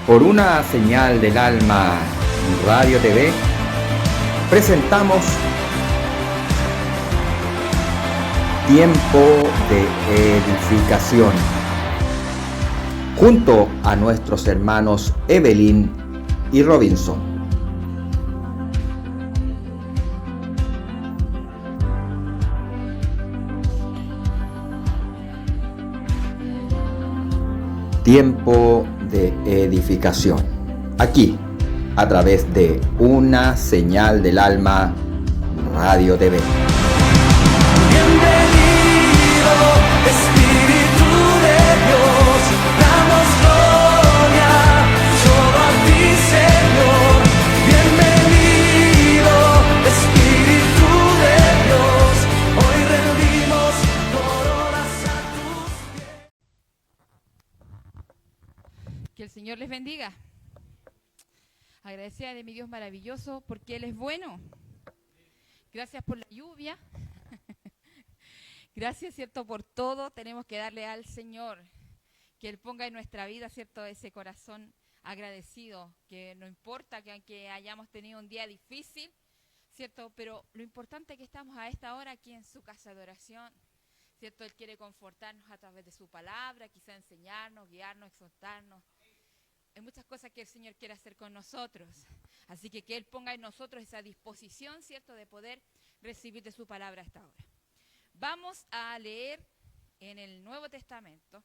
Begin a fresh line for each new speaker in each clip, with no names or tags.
Por una señal del alma Radio TV, presentamos Tiempo de Edificación, junto a nuestros hermanos Evelyn y Robinson. Tiempo de edificación, aquí, a través de una señal del alma Radio TV.
Bienvenido, Espíritu de Dios, damos gloria solo a ti, Señor. Bienvenido, Espíritu de Dios, hoy rendimos coronas a tus pies.
Que el Señor les bendiga. Agradecida de mi Dios maravilloso porque Él es bueno. Gracias por la lluvia. Gracias, ¿cierto? Por todo tenemos que darle al Señor. Que Él ponga en nuestra vida, ¿cierto? Ese corazón agradecido. Que no importa que aunque hayamos tenido un día difícil, ¿cierto? Pero lo importante es que estamos a esta hora aquí en su casa de oración. ¿Cierto? Él quiere confortarnos a través de su palabra, quizá enseñarnos, guiarnos, exhortarnos. Hay muchas cosas que el Señor quiere hacer con nosotros. Así que Él ponga en nosotros esa disposición, ¿cierto?, de poder recibir de su palabra a esta hora. Vamos a leer en el Nuevo Testamento,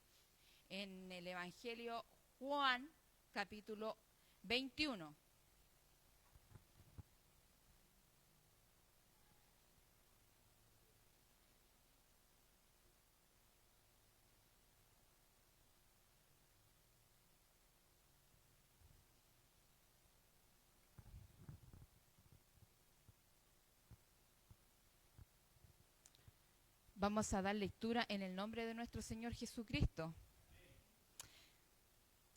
en el Evangelio Juan, capítulo 21. Vamos a dar lectura en el nombre de nuestro Señor Jesucristo.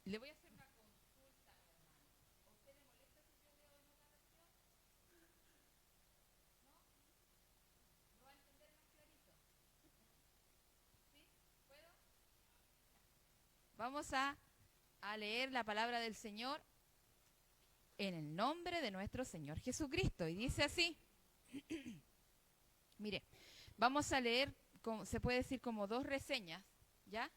Le voy a hacer una consulta, hermano. ¿A usted le molesta si yo leo en otra versión? ¿No? ¿No va a entender más clarito? ¿Sí? ¿Puedo? Vamos a leer la palabra del Señor en el nombre de nuestro Señor Jesucristo. Y dice así. Mire. Vamos a leer, se puede decir como dos reseñas, ¿ya?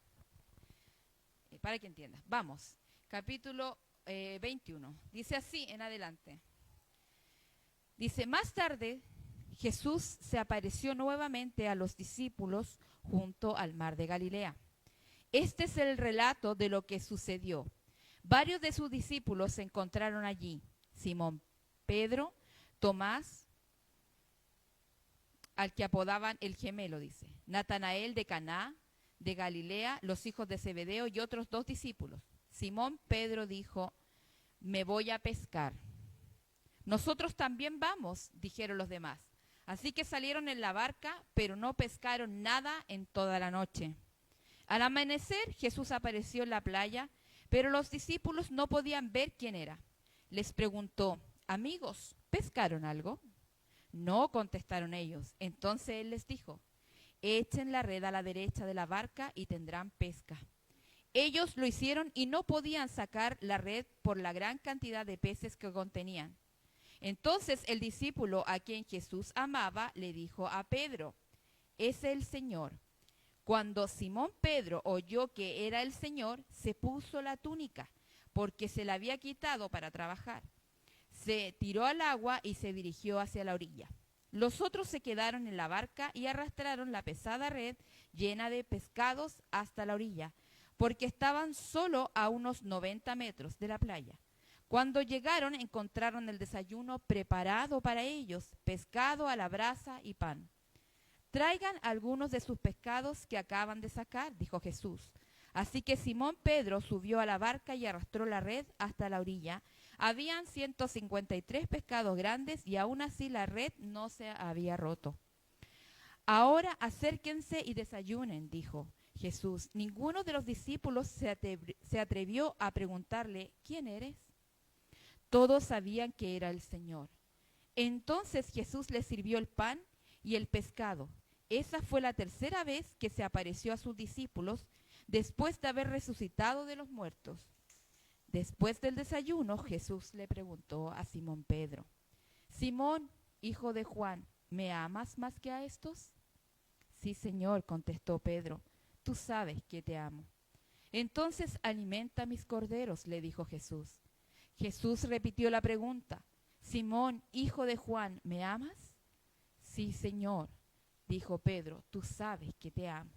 Para que entiendas. Vamos, capítulo 21. Dice así en adelante. Dice, más tarde Jesús se apareció nuevamente a los discípulos junto al mar de Galilea. Este es el relato de lo que sucedió. Varios de sus discípulos se encontraron allí. Simón Pedro, Tomás, al que apodaban el gemelo, dice. Natanael de Caná, de Galilea, los hijos de Zebedeo y otros 2 discípulos. Simón Pedro dijo, me voy a pescar. Nosotros también vamos, dijeron los demás. Así que salieron en la barca, pero no pescaron nada en toda la noche. Al amanecer, Jesús apareció en la playa, pero los discípulos no podían ver quién era. Les preguntó, amigos, ¿pescaron algo? No, contestaron ellos. Entonces él les dijo, echen la red a la derecha de la barca y tendrán pesca. Ellos lo hicieron y no podían sacar la red por la gran cantidad de peces que contenían. Entonces el discípulo a quien Jesús amaba le dijo a Pedro, es el Señor. Cuando Simón Pedro oyó que era el Señor, se puso la túnica, porque se la había quitado para trabajar. Se tiró al agua y se dirigió hacia la orilla. Los otros se quedaron en la barca y arrastraron la pesada red llena de pescados hasta la orilla, porque estaban solo a unos 90 metros de la playa. Cuando llegaron encontraron el desayuno preparado para ellos, pescado a la brasa y pan. Traigan algunos de sus pescados que acaban de sacar, dijo Jesús. Así que Simón Pedro subió a la barca y arrastró la red hasta la orilla. Habían 153 pescados grandes y aún así la red no se había roto. Ahora acérquense y desayunen, dijo Jesús. Ninguno de los discípulos se atrevió a preguntarle, ¿quién eres? Todos sabían que era el Señor. Entonces Jesús les sirvió el pan y el pescado. Esa fue la tercera vez que se apareció a sus discípulos después de haber resucitado de los muertos. Después del desayuno, Jesús le preguntó a Simón Pedro: Simón, hijo de Juan, ¿me amas más que a estos? Sí, Señor, contestó Pedro, tú sabes que te amo. Entonces alimenta mis corderos, le dijo Jesús. Jesús repitió la pregunta: Simón, hijo de Juan, ¿me amas? Sí, Señor, dijo Pedro, tú sabes que te amo.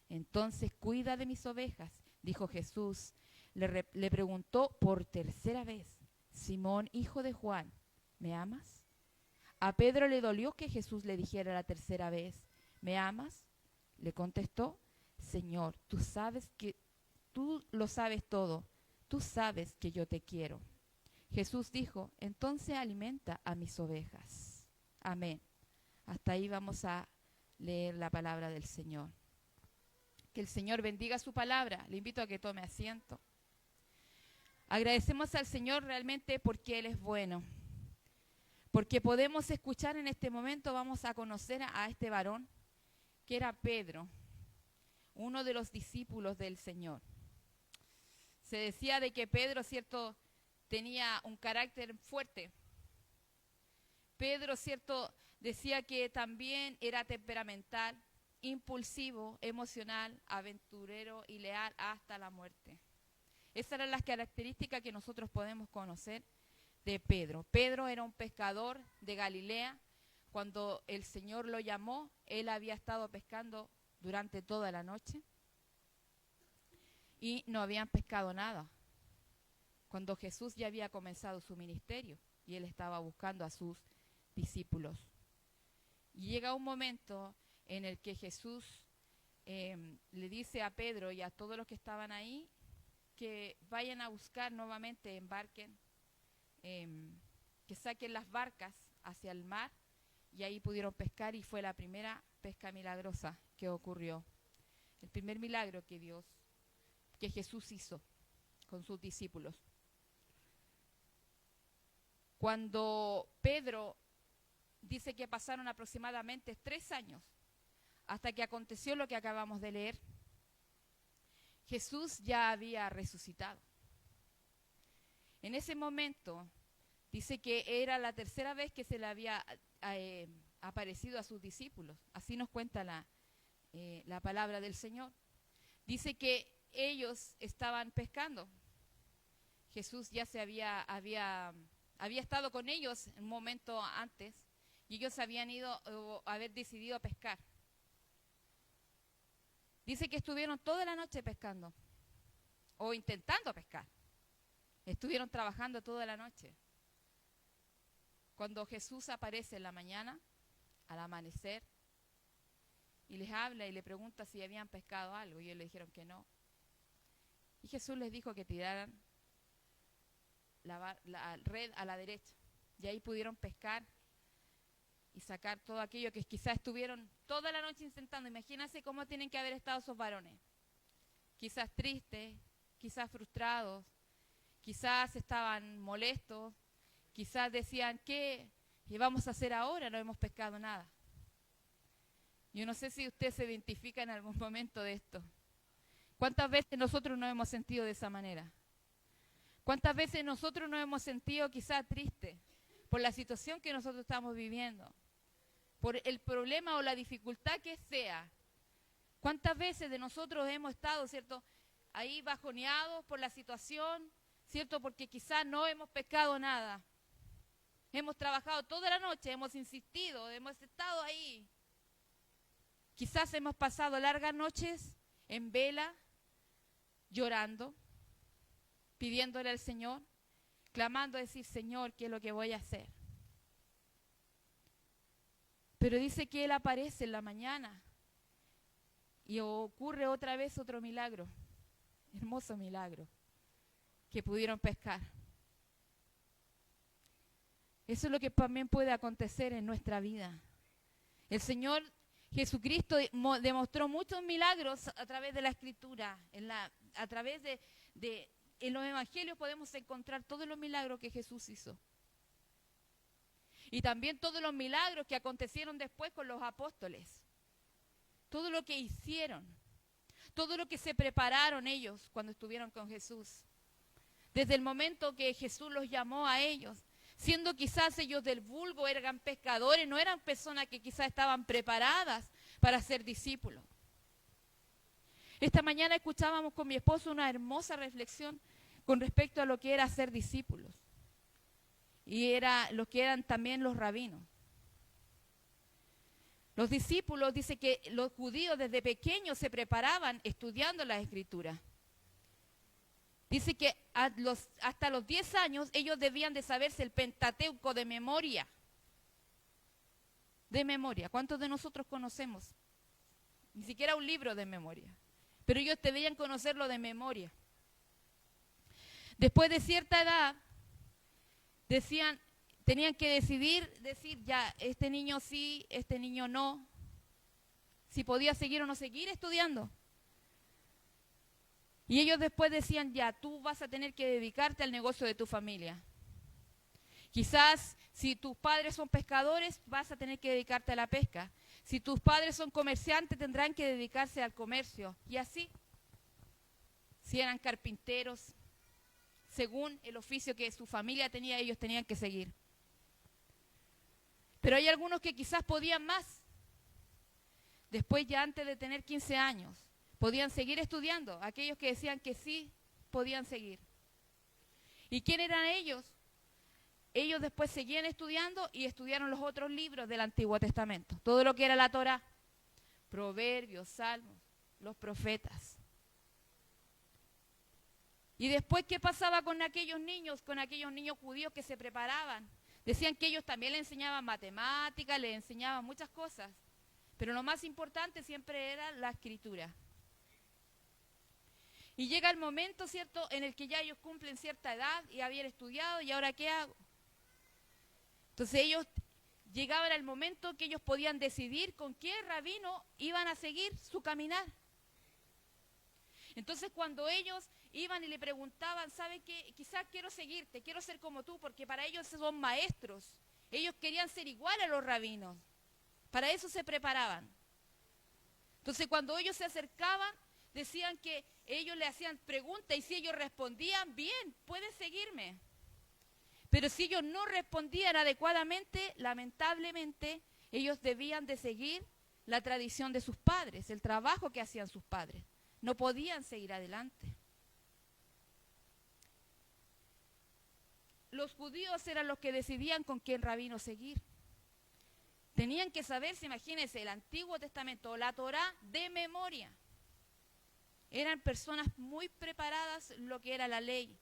Entonces cuida de mis ovejas, dijo Jesús. Le preguntó por tercera vez: Simón, hijo de Juan, ¿me amas? A Pedro le dolió que Jesús le dijera la tercera vez: ¿me amas? Le contestó: Señor, tú lo sabes todo, tú sabes que yo te quiero. Jesús dijo: entonces alimenta a mis ovejas. Amén. Hasta ahí vamos a leer la palabra del Señor. Que el Señor bendiga su palabra. Le invito a que tome asiento. Agradecemos al Señor realmente porque Él es bueno. Porque podemos escuchar en este momento, vamos a conocer a este varón, que era Pedro, uno de los discípulos del Señor. Se decía de que Pedro, cierto, tenía un carácter fuerte. Pedro, cierto, decía que también era temperamental, impulsivo, emocional, aventurero y leal hasta la muerte. Esas eran las características que nosotros podemos conocer de Pedro. Pedro era un pescador de Galilea. Cuando el Señor lo llamó, él había estado pescando durante toda la noche y no habían pescado nada. Cuando Jesús ya había comenzado su ministerio y él estaba buscando a sus discípulos. Y llega un momento en el que Jesús le dice a Pedro y a todos los que estaban ahí que vayan a buscar nuevamente, embarquen, que saquen las barcas hacia el mar, y ahí pudieron pescar y fue la primera pesca milagrosa que ocurrió. El primer milagro que Jesús hizo con sus discípulos. Cuando Pedro dice que pasaron aproximadamente 3 años hasta que aconteció lo que acabamos de leer, Jesús ya había resucitado. En ese momento dice que era la tercera vez que se le había aparecido a sus discípulos. Así nos cuenta la palabra del Señor. Dice que ellos estaban pescando. Jesús ya había estado con ellos un momento antes y ellos habían haber decidido pescar. Dice que estuvieron toda la noche pescando o intentando pescar. Estuvieron trabajando toda la noche. Cuando Jesús aparece en la mañana, al amanecer, y les habla y le pregunta si habían pescado algo, y ellos le dijeron que no. Y Jesús les dijo que tiraran la red a la derecha, y ahí pudieron pescar y sacar todo aquello que quizás estuvieron toda la noche intentando. Imagínense cómo tienen que haber estado esos varones. Quizás tristes, quizás frustrados, quizás estaban molestos, quizás decían: ¿qué vamos a hacer ahora? No hemos pescado nada. Yo no sé si usted se identifica en algún momento de esto. ¿Cuántas veces nosotros nos hemos sentido de esa manera? ¿Cuántas veces nosotros nos hemos sentido quizás tristes por la situación que nosotros estamos viviendo? Por el problema o la dificultad que sea. ¿Cuántas veces de nosotros hemos estado, cierto, ahí bajoneados por la situación, cierto, porque quizás no hemos pescado nada? Hemos trabajado toda la noche, hemos insistido, hemos estado ahí. Quizás hemos pasado largas noches en vela, llorando, pidiéndole al Señor, clamando a decir: Señor, ¿qué es lo que voy a hacer? Pero dice que Él aparece en la mañana y ocurre otra vez otro milagro, hermoso milagro, que pudieron pescar. Eso es lo que también puede acontecer en nuestra vida. El Señor Jesucristo demostró muchos milagros a través de la Escritura. A través en los evangelios podemos encontrar todos los milagros que Jesús hizo. Y también todos los milagros que acontecieron después con los apóstoles. Todo lo que hicieron. Todo lo que se prepararon ellos cuando estuvieron con Jesús. desde el momento que Jesús los llamó a ellos, siendo quizás ellos del vulgo, eran pescadores, no eran personas que quizás estaban preparadas para ser discípulos. Esta mañana escuchábamos con mi esposo una hermosa reflexión con respecto a lo que era ser discípulos. Y era lo que eran también los rabinos. Los discípulos, dice que los judíos desde pequeños se preparaban estudiando las Escrituras. Dice que hasta los 10 años ellos debían de saberse el Pentateuco de memoria. De memoria. ¿Cuántos de nosotros conocemos? Ni siquiera un libro de memoria. Pero ellos debían conocerlo de memoria. Después de cierta edad, tenían que decir ya, este niño sí, este niño no. Si podía seguir o no seguir estudiando. Y ellos después decían, ya, tú vas a tener que dedicarte al negocio de tu familia. Quizás si tus padres son pescadores, vas a tener que dedicarte a la pesca. Si tus padres son comerciantes, tendrán que dedicarse al comercio. Y así, si eran carpinteros, según el oficio que su familia tenía, ellos tenían que seguir. Pero hay algunos que quizás podían más. Después, ya antes de tener 15 años, podían seguir estudiando. Aquellos que decían que sí, podían seguir. ¿Y quién eran ellos? Ellos después seguían estudiando y estudiaron los otros libros del Antiguo Testamento. Todo lo que era la Torá, Proverbios, Salmos, los profetas. Y después, ¿qué pasaba con aquellos niños judíos que se preparaban? Decían que ellos también le enseñaban matemáticas, le enseñaban muchas cosas. Pero lo más importante siempre era la escritura. Y llega el momento, ¿cierto?, en el que ya ellos cumplen cierta edad y habían estudiado, ¿y ahora qué hago? Entonces ellos llegaban al momento que ellos podían decidir con qué rabino iban a seguir su caminar. Entonces cuando ellos iban y le preguntaban, ¿sabe qué? Quizás quiero seguirte, quiero ser como tú, porque para ellos son maestros. Ellos querían ser igual a los rabinos. Para eso se preparaban. Entonces cuando ellos se acercaban, decían que ellos le hacían preguntas y si ellos respondían, bien, puedes seguirme. Pero si ellos no respondían adecuadamente, lamentablemente, ellos debían de seguir la tradición de sus padres, el trabajo que hacían sus padres. No podían seguir adelante. Los judíos eran los que decidían con quién rabino seguir. Tenían que saberse, imagínense, el Antiguo Testamento, la Torá de memoria. Eran personas muy preparadas en lo que era la ley.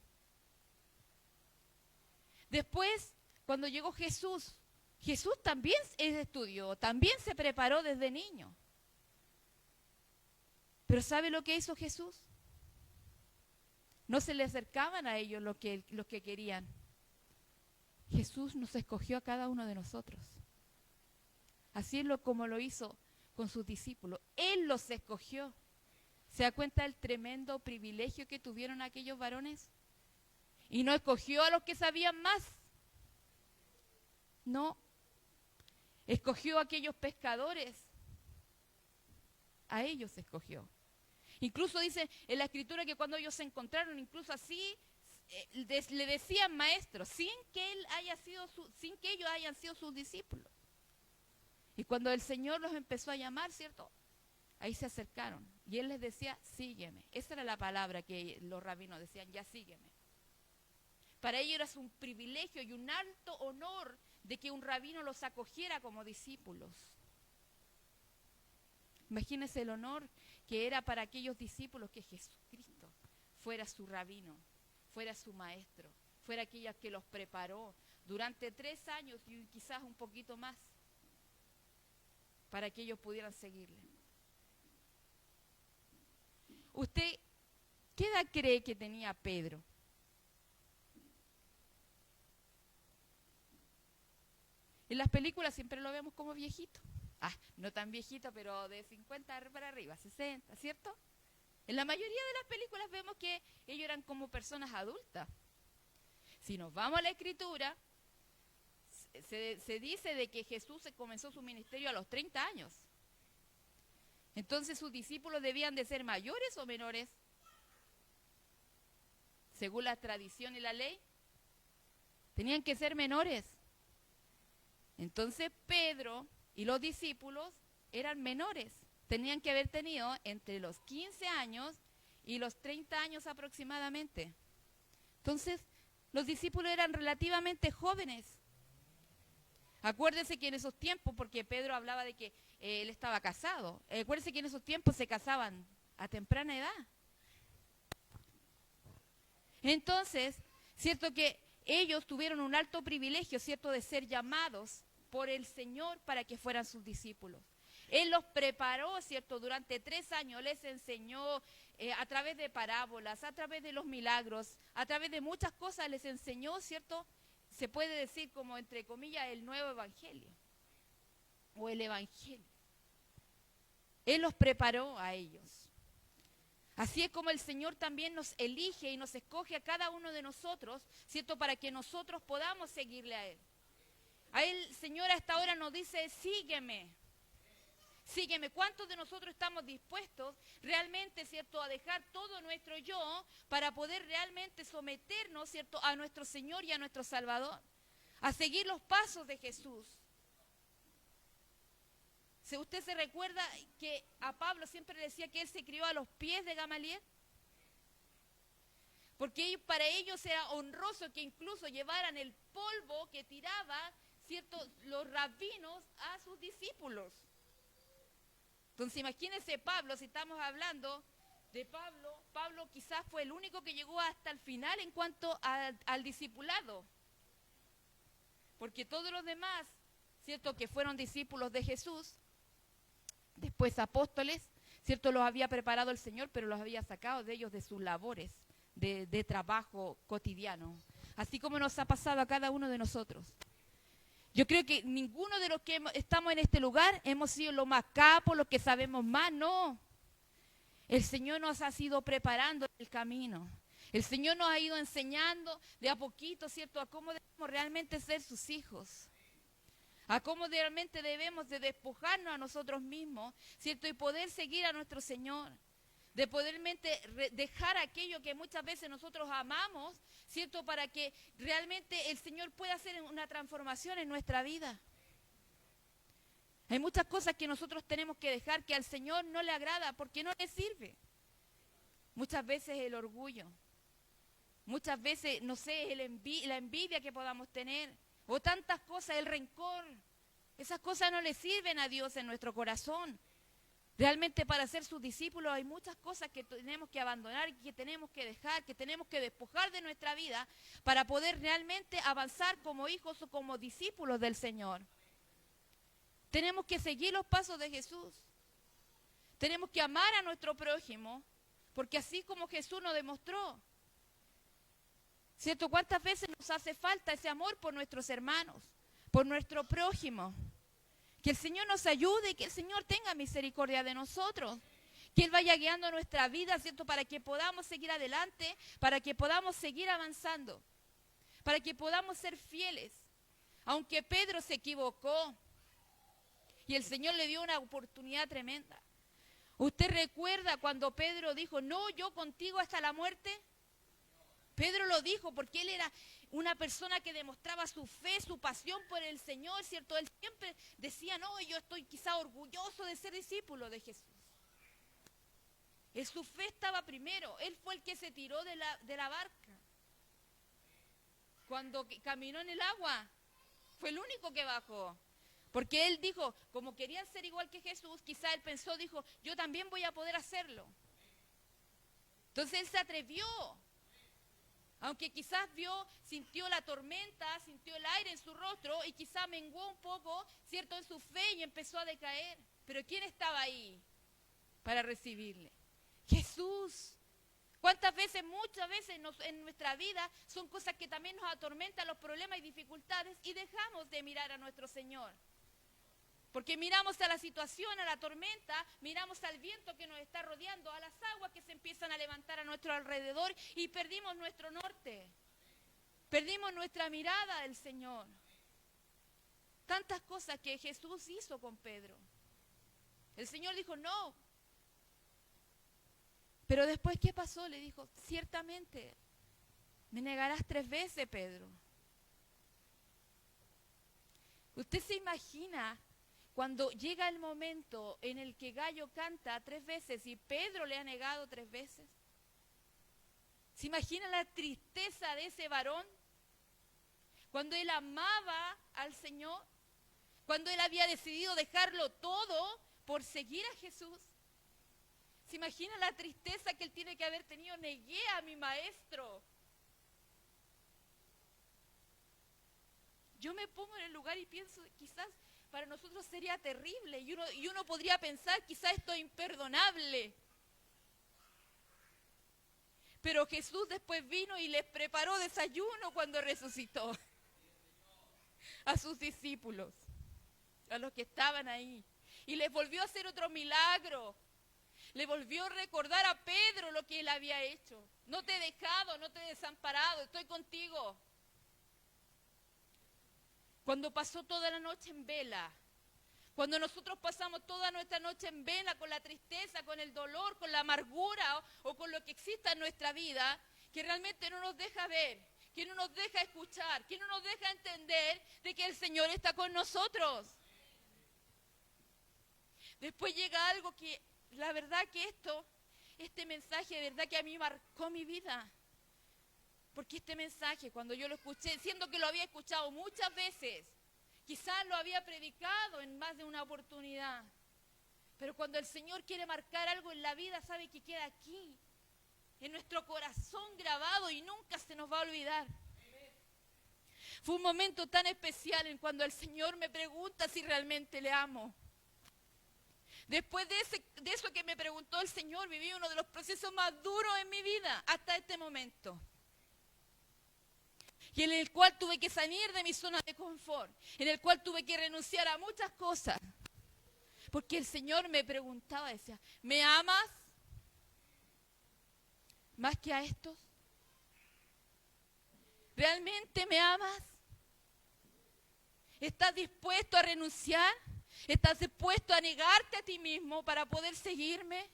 Después, cuando llegó Jesús, Jesús también estudió, también se preparó desde niño. Pero ¿sabe lo que hizo Jesús? No se le acercaban a ellos los que querían. Jesús nos escogió a cada uno de nosotros. Así es como lo hizo con sus discípulos. Él los escogió. ¿Se da cuenta del tremendo privilegio que tuvieron aquellos varones? Y no escogió a los que sabían más. No. Escogió a aquellos pescadores. A ellos escogió. Incluso dice en la Escritura que cuando ellos se encontraron, incluso así, le decían maestros, sin que ellos hayan sido sus discípulos. Y cuando el Señor los empezó a llamar, ¿cierto? Ahí se acercaron. Y Él les decía, sígueme. Esa era la palabra que los rabinos decían, ya sígueme. Para ellos era un privilegio y un alto honor de que un rabino los acogiera como discípulos. Imagínense el honor que era para aquellos discípulos que Jesucristo fuera su rabino, fuera su maestro, fuera aquella que los preparó durante 3 años y quizás un poquito más para que ellos pudieran seguirle. ¿Usted qué edad cree que tenía Pedro? En las películas siempre lo vemos como viejito. No tan viejito, pero de 50 para arriba, 60, ¿cierto? En la mayoría de las películas vemos que ellos eran como personas adultas. Si nos vamos a la Escritura, se dice de que Jesús comenzó su ministerio a los 30 años. Entonces, ¿sus discípulos debían de ser mayores o menores? según la tradición y la ley, tenían que ser menores. Entonces Pedro y los discípulos eran menores. Tenían que haber tenido entre los 15 años y los 30 años aproximadamente. Entonces, los discípulos eran relativamente jóvenes. Acuérdense que en esos tiempos, porque Pedro hablaba de que él estaba casado, acuérdense que en esos tiempos se casaban a temprana edad. Entonces, cierto que ellos tuvieron un alto privilegio, cierto, de ser llamados por el Señor para que fueran sus discípulos. Él los preparó, cierto, durante 3 años, les enseñó a través de parábolas, a través de los milagros, a través de muchas cosas les enseñó, cierto, se puede decir como entre comillas el nuevo evangelio o el evangelio. Él los preparó a ellos. Así es como el Señor también nos elige y nos escoge a cada uno de nosotros, ¿cierto? Para que nosotros podamos seguirle a Él. A Él, Señor, hasta ahora nos dice, sígueme. Sígueme. ¿Cuántos de nosotros estamos dispuestos realmente, ¿cierto?, a dejar todo nuestro yo para poder realmente someternos, ¿cierto?, a nuestro Señor y a nuestro Salvador? A seguir los pasos de Jesús. Si usted se recuerda que a Pablo siempre le decía que él se crió a los pies de Gamaliel, porque para ellos era honroso que incluso llevaran el polvo que tiraban, ¿cierto?, los rabinos a sus discípulos. Entonces imagínense Pablo, si estamos hablando de Pablo, Pablo quizás fue el único que llegó hasta el final en cuanto al discipulado. Porque todos los demás, ¿cierto?, que fueron discípulos de Jesús, después apóstoles, ¿cierto?, los había preparado el Señor, pero los había sacado de ellos de sus labores, de trabajo cotidiano. Así como nos ha pasado a cada uno de nosotros. Yo creo que ninguno de los que estamos en este lugar hemos sido los más capos, los que sabemos más, no. El Señor nos ha ido preparando el camino. El Señor nos ha ido enseñando de a poquito, ¿cierto?, a cómo debemos realmente ser sus hijos. A cómo realmente debemos de despojarnos a nosotros mismos, ¿cierto? Y poder seguir a nuestro Señor. De poder dejar aquello que muchas veces nosotros amamos, ¿cierto? Para que realmente el Señor pueda hacer una transformación en nuestra vida. Hay muchas cosas que nosotros tenemos que dejar que al Señor no le agrada porque no le sirve. Muchas veces el orgullo, muchas veces, no sé, la envidia que podamos tener, o tantas cosas, el rencor. Esas cosas no le sirven a Dios en nuestro corazón. Realmente para ser sus discípulos hay muchas cosas que tenemos que abandonar, que tenemos que dejar, que tenemos que despojar de nuestra vida para poder realmente avanzar como hijos o como discípulos del Señor. Tenemos que seguir los pasos de Jesús. Tenemos que amar a nuestro prójimo, porque así como Jesús nos demostró, ¿cierto? ¿Cuántas veces nos hace falta ese amor por nuestros hermanos, por nuestro prójimo? Que el Señor nos ayude, que el Señor tenga misericordia de nosotros, que Él vaya guiando nuestra vida, ¿cierto? Para que podamos seguir adelante, para que podamos seguir avanzando, para que podamos ser fieles. Aunque Pedro se equivocó y el Señor le dio una oportunidad tremenda. ¿Usted recuerda cuando Pedro dijo, no, yo contigo hasta la muerte? Pedro lo dijo porque él era una persona que demostraba su fe, su pasión por el Señor, ¿cierto? Él siempre decía, no, yo estoy quizá orgulloso de ser discípulo de Jesús. Su fe estaba primero, él fue el que se tiró de la barca. Cuando caminó en el agua, fue el único que bajó. Porque él dijo, como querían ser igual que Jesús, quizá él pensó, dijo, yo también voy a poder hacerlo. Entonces él se atrevió. Aunque quizás sintió la tormenta, sintió el aire en su rostro y quizás menguó un poco, ¿cierto?, en su fe y empezó a decaer. Pero ¿quién estaba ahí para recibirle? Jesús. ¿Cuántas veces, muchas veces en nuestra vida son cosas que también nos atormentan, los problemas y dificultades, y dejamos de mirar a nuestro Señor? Porque miramos a la situación, a la tormenta, miramos al viento que nos está rodeando, a las aguas que se empiezan a levantar a nuestro alrededor y perdimos nuestro norte. Perdimos nuestra mirada del Señor. Tantas cosas que Jesús hizo con Pedro. El Señor dijo, no. Pero después, ¿qué pasó? Le dijo, ciertamente, Me negarás 3 veces, Pedro. ¿Usted se imagina cuando llega el momento en el que Gallo canta 3 veces y Pedro le ha negado 3 veces? ¿Se imagina la tristeza de ese varón? Cuando él amaba al Señor, cuando él había decidido dejarlo todo por seguir a Jesús. ¿Se imagina la tristeza que él tiene que haber tenido? Negué a mi maestro. Yo me pongo en el lugar y pienso, quizás para nosotros sería terrible y uno podría pensar, quizás esto es imperdonable. Pero Jesús después vino y les preparó desayuno cuando resucitó a sus discípulos, a los que estaban ahí. Y les volvió a hacer otro milagro. Le volvió a recordar a Pedro lo que él había hecho. No te he dejado, no te he desamparado, estoy contigo. Cuando pasó toda la noche en vela, cuando nosotros pasamos toda nuestra noche en vela con la tristeza, con el dolor, con la amargura o con lo que exista en nuestra vida, que realmente no nos deja ver, que no nos deja escuchar, que no nos deja entender de que el Señor está con nosotros. Después llega algo que, la verdad que este mensaje de verdad que a mí marcó mi vida. Porque este mensaje, cuando yo lo escuché, siendo que lo había escuchado muchas veces, quizás lo había predicado en más de una oportunidad, pero cuando el Señor quiere marcar algo en la vida, sabe que queda aquí, en nuestro corazón grabado y nunca se nos va a olvidar. Fue un momento tan especial en cuando el Señor me pregunta si realmente le amo. Después de eso que me preguntó el Señor, viví uno de los procesos más duros en mi vida hasta este momento. Y en el cual tuve que salir de mi zona de confort, en el cual tuve que renunciar a muchas cosas. Porque el Señor me preguntaba, decía, ¿me amas más que a estos? ¿Realmente me amas? ¿Estás dispuesto a renunciar? ¿Estás dispuesto a negarte a ti mismo para poder seguirme?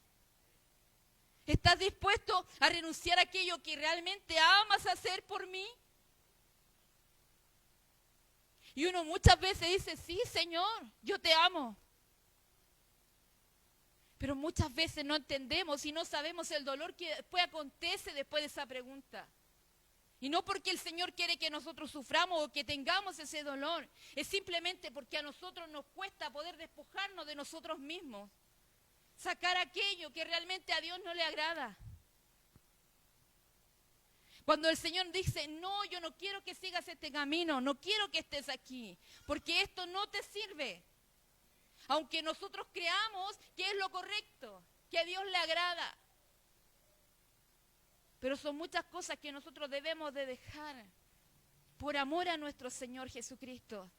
¿Estás dispuesto a renunciar a aquello que realmente amas hacer por mí? Y uno muchas veces dice, sí, Señor, yo te amo. Pero muchas veces no entendemos y no sabemos el dolor que después acontece después de esa pregunta. Y no porque el Señor quiere que nosotros suframos o que tengamos ese dolor. Es simplemente porque a nosotros nos cuesta poder despojarnos de nosotros mismos. Sacar aquello que realmente a Dios no le agrada. Cuando el Señor dice, no, yo no quiero que sigas este camino, no quiero que estés aquí, porque esto no te sirve. Aunque nosotros creamos que es lo correcto, que a Dios le agrada. Pero son muchas cosas que nosotros debemos de dejar por amor a nuestro Señor Jesucristo.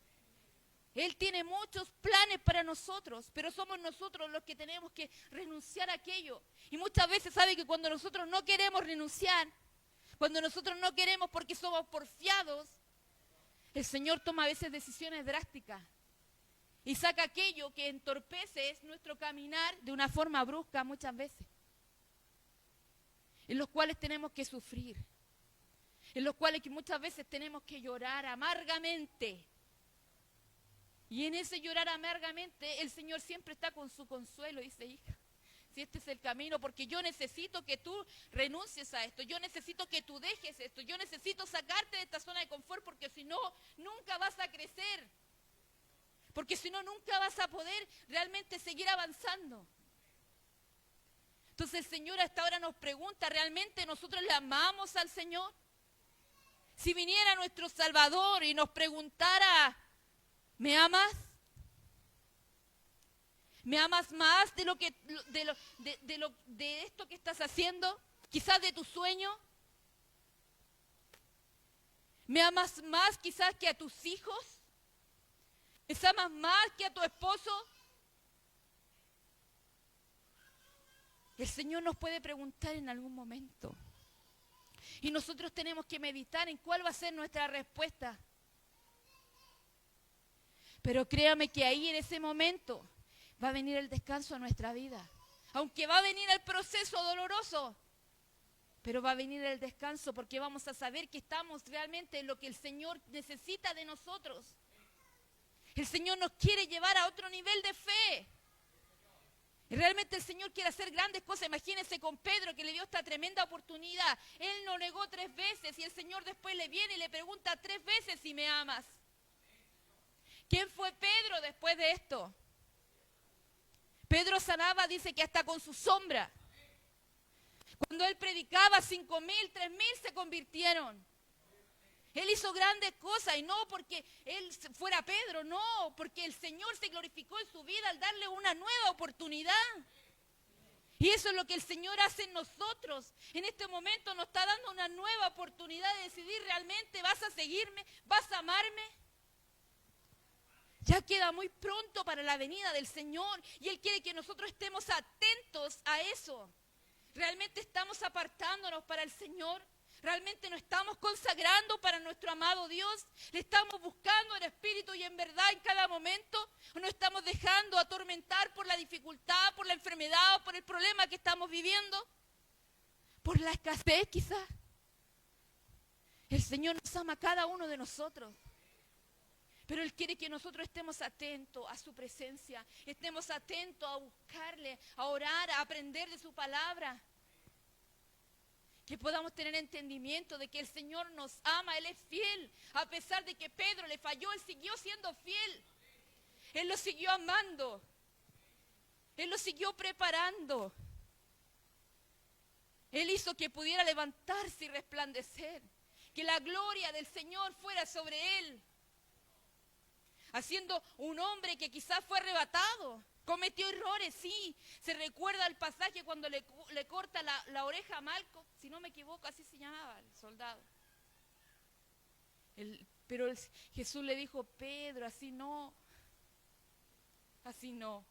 Él tiene muchos planes para nosotros, pero somos nosotros los que tenemos que renunciar a aquello. Y muchas veces sabe que cuando nosotros no queremos renunciar, cuando nosotros no queremos porque somos porfiados, el Señor toma a veces decisiones drásticas y saca aquello que entorpece nuestro caminar de una forma brusca muchas veces, en los cuales tenemos que sufrir, en los cuales que muchas veces tenemos que llorar amargamente. Y en ese llorar amargamente el Señor siempre está con su consuelo y dice, hija, si este es el camino, porque yo necesito que tú renuncies a esto, yo necesito que tú dejes esto, yo necesito sacarte de esta zona de confort, porque si no, nunca vas a crecer, porque si no, nunca vas a poder realmente seguir avanzando. Entonces el Señor hasta ahora nos pregunta, ¿realmente nosotros le amamos al Señor? Si viniera nuestro Salvador y nos preguntara, ¿me amas? ¿Me amas más de de esto que estás haciendo? Quizás de tu sueño. ¿Me amas más quizás que a tus hijos? ¿Me amas más que a tu esposo? El Señor nos puede preguntar en algún momento. Y nosotros tenemos que meditar en cuál va a ser nuestra respuesta. Pero créame que ahí en ese momento va a venir el descanso a nuestra vida. Aunque va a venir el proceso doloroso. Pero va a venir el descanso porque vamos a saber que estamos realmente en lo que el Señor necesita de nosotros. El Señor nos quiere llevar a otro nivel de fe. Y realmente el Señor quiere hacer grandes cosas. Imagínense con Pedro, que le dio esta tremenda oportunidad. Él no negó 3 veces y el Señor después le viene y le pregunta 3 veces si me amas. ¿Quién fue Pedro después de esto? Pedro sanaba, dice que hasta con su sombra. Cuando él predicaba, 5.000, 3.000 se convirtieron. Él hizo grandes cosas y no porque él fuera Pedro, no, porque el Señor se glorificó en su vida al darle una nueva oportunidad. Y eso es lo que el Señor hace en nosotros. En este momento nos está dando una nueva oportunidad de decidir realmente, ¿vas a seguirme? ¿Vas a amarme? Ya queda muy pronto para la venida del Señor y Él quiere que nosotros estemos atentos a eso. ¿Realmente estamos apartándonos para el Señor? ¿Realmente nos estamos consagrando para nuestro amado Dios? ¿Le estamos buscando en espíritu y en verdad en cada momento? ¿O nos estamos dejando atormentar por la dificultad, por la enfermedad o por el problema que estamos viviendo? ¿Por la escasez quizás? El Señor nos ama a cada uno de nosotros. Pero Él quiere que nosotros estemos atentos a su presencia, estemos atentos a buscarle, a orar, a aprender de su palabra. Que podamos tener entendimiento de que el Señor nos ama, Él es fiel. A pesar de que Pedro le falló, Él siguió siendo fiel. Él lo siguió amando. Él lo siguió preparando. Él hizo que pudiera levantarse y resplandecer. Que la gloria del Señor fuera sobre Él. Haciendo un hombre que quizás fue arrebatado, cometió errores, sí. Se recuerda el pasaje cuando le corta la oreja a Malco, si no me equivoco, así se llamaba el soldado. Pero Jesús le dijo, Pedro, así no, así no.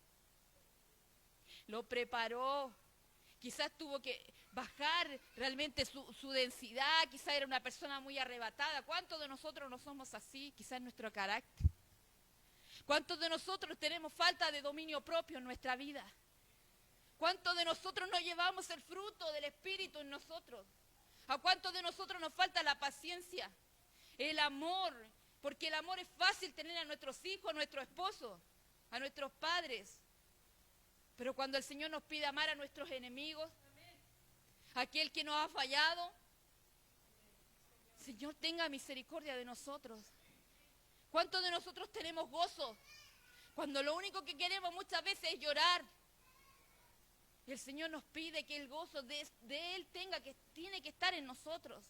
Lo preparó, quizás tuvo que bajar realmente su densidad, quizás era una persona muy arrebatada. ¿Cuántos de nosotros no somos así? Quizás nuestro carácter. ¿Cuántos de nosotros tenemos falta de dominio propio en nuestra vida? ¿Cuántos de nosotros no llevamos el fruto del Espíritu en nosotros? ¿A cuántos de nosotros nos falta la paciencia, el amor? Porque el amor es fácil tener a nuestros hijos, a nuestro esposo, a nuestros padres. Pero cuando el Señor nos pide amar a nuestros enemigos, a aquel que nos ha fallado, Señor, tenga misericordia de nosotros. ¿Cuántos de nosotros tenemos gozo? Cuando lo único que queremos muchas veces es llorar. Y el Señor nos pide que el gozo de Él tiene que estar en nosotros.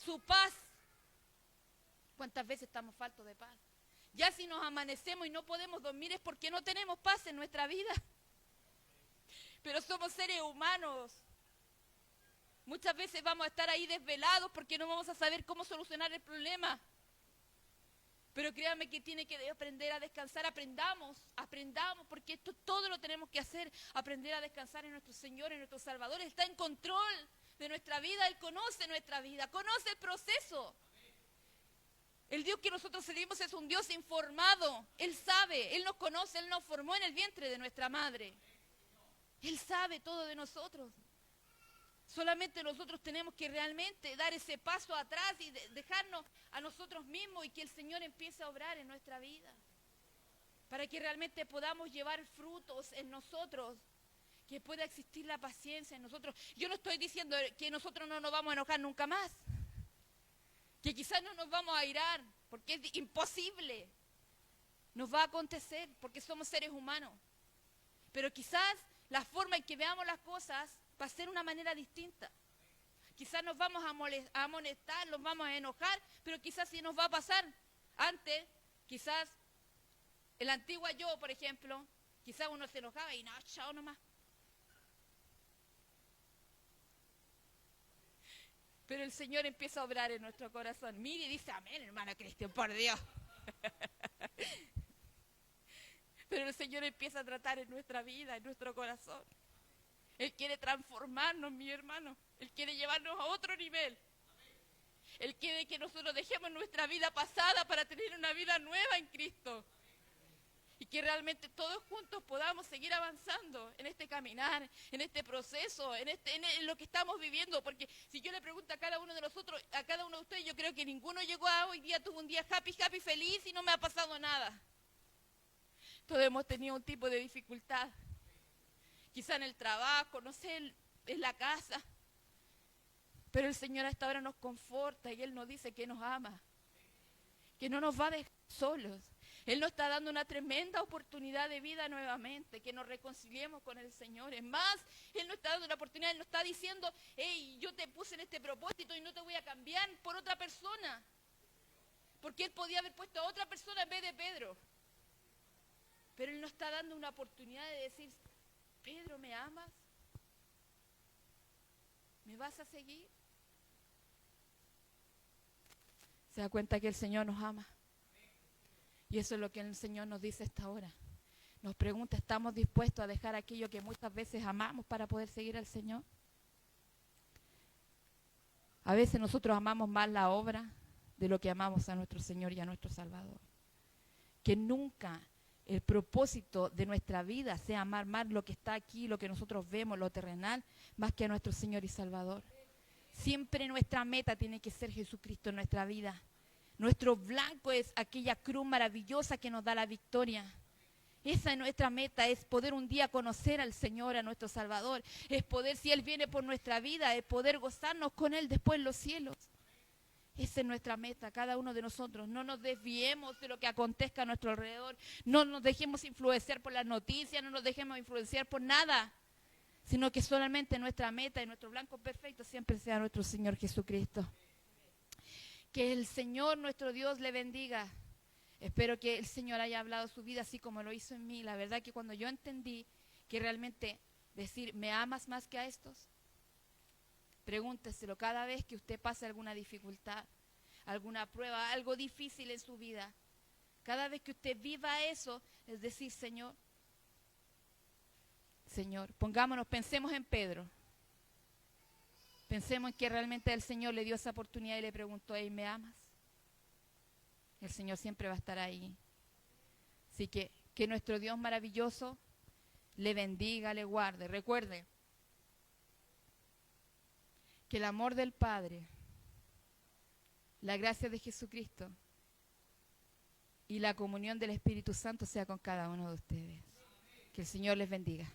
Su paz. ¿Cuántas veces estamos faltos de paz? Ya si nos amanecemos y no podemos dormir es porque no tenemos paz en nuestra vida. Pero somos seres humanos. Muchas veces vamos a estar ahí desvelados porque no vamos a saber cómo solucionar el problema. Pero créanme que tiene que aprender a descansar, aprendamos, porque esto todo lo tenemos que hacer, aprender a descansar en nuestro Señor, en nuestro Salvador. Él está en control de nuestra vida, Él conoce nuestra vida, conoce el proceso. El Dios que nosotros servimos es un Dios informado, Él sabe, Él nos conoce, Él nos formó en el vientre de nuestra madre. Él sabe todo de nosotros. Solamente nosotros tenemos que realmente dar ese paso atrás y dejarnos a nosotros mismos y que el Señor empiece a obrar en nuestra vida. Para que realmente podamos llevar frutos en nosotros, que pueda existir la paciencia en nosotros. Yo no estoy diciendo que nosotros no nos vamos a enojar nunca más. Que quizás no nos vamos a irar, porque es imposible. Nos va a acontecer, porque somos seres humanos. Pero quizás la forma en que veamos las cosas va a ser una manera distinta. Quizás nos vamos a amonestar, nos vamos a enojar, pero quizás sí nos va a pasar. Antes, quizás, el antiguo yo, por ejemplo, quizás uno se enojaba y no, chao nomás. Pero el Señor empieza a obrar en nuestro corazón. Mire y dice, amén, hermano Cristian, por Dios. Pero el Señor empieza a tratar en nuestra vida, en nuestro corazón. Él quiere transformarnos, mi hermano. Él quiere llevarnos a otro nivel. Él quiere que nosotros dejemos nuestra vida pasada para tener una vida nueva en Cristo. Y que realmente todos juntos podamos seguir avanzando en este caminar, en este proceso, en lo que estamos viviendo. Porque si yo le pregunto a cada uno de nosotros, a cada uno de ustedes, yo creo que ninguno llegó a hoy día, tuvo un día happy, feliz y no me ha pasado nada. Todos hemos tenido un tipo de dificultad. Quizá en el trabajo, no sé, en la casa. Pero el Señor hasta ahora nos conforta y Él nos dice que nos ama, que no nos va a dejar solos. Él nos está dando una tremenda oportunidad de vida nuevamente, que nos reconciliemos con el Señor. Es más, Él nos está dando una oportunidad, Él nos está diciendo, hey, yo te puse en este propósito y no te voy a cambiar por otra persona. Porque Él podía haber puesto a otra persona en vez de Pedro. Pero Él nos está dando una oportunidad de decir, Pedro, ¿me amas? ¿Me vas a seguir? Se da cuenta que el Señor nos ama. Y eso es lo que el Señor nos dice esta hora. Nos pregunta, ¿estamos dispuestos a dejar aquello que muchas veces amamos para poder seguir al Señor? A veces nosotros amamos más la obra de lo que amamos a nuestro Señor y a nuestro Salvador. Que nunca el propósito de nuestra vida sea amar más lo que está aquí, lo que nosotros vemos, lo terrenal, más que a nuestro Señor y Salvador. Siempre nuestra meta tiene que ser Jesucristo en nuestra vida. Nuestro blanco es aquella cruz maravillosa que nos da la victoria. Esa es nuestra meta, es poder un día conocer al Señor, a nuestro Salvador. Es poder, si Él viene por nuestra vida, es poder gozarnos con Él después en los cielos. Esa es nuestra meta, cada uno de nosotros. No nos desviemos de lo que acontezca a nuestro alrededor. No nos dejemos influenciar por las noticias, no nos dejemos influenciar por nada. Sino que solamente nuestra meta y nuestro blanco perfecto siempre sea nuestro Señor Jesucristo. Que el Señor, nuestro Dios, le bendiga. Espero que el Señor haya hablado su vida así como lo hizo en mí. La verdad que cuando yo entendí que realmente decir, ¿me amas más que a estos? Pregúnteselo cada vez que usted pase alguna dificultad, alguna prueba, algo difícil en su vida. Cada vez que usted viva eso, es decir, Señor, pongámonos, pensemos en Pedro. Pensemos en que realmente el Señor le dio esa oportunidad y le preguntó, hey, ¿me amas? El Señor siempre va a estar ahí. Así que nuestro Dios maravilloso le bendiga, le guarde. Recuerde que el amor del Padre, la gracia de Jesucristo y la comunión del Espíritu Santo sea con cada uno de ustedes. Que el Señor les bendiga.